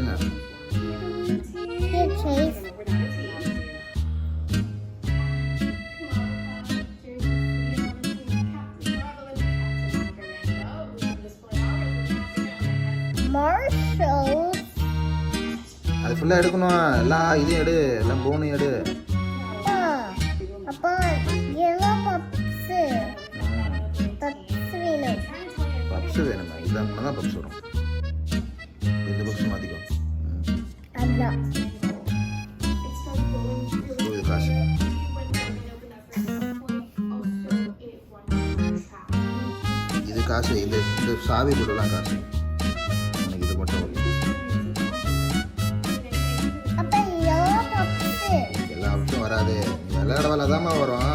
எடுங்க. அது ஃபுல்லாக எடுக்கணும். எல்லாம் இதையும் எடு, எல்லாம் போனையும் எடு. அப்பா எல்லாம் பப்ஸ் வேணும். பப்ஸ் வேணுமா? இதான் தான் பப்ஸ் வரும். இந்த பப்ஸ் மாற்றிக்கோ. அதான் இது காசு. இது காசு இல்லை. இந்த சாவி போடலாம் காசு. எனக்கு இது மட்டும் வரும். அப்பா எல்லாம் பப்ஸ் எல்லா பப்ஸும் வராது. விளையாட வேலை தாம்மா வரும்.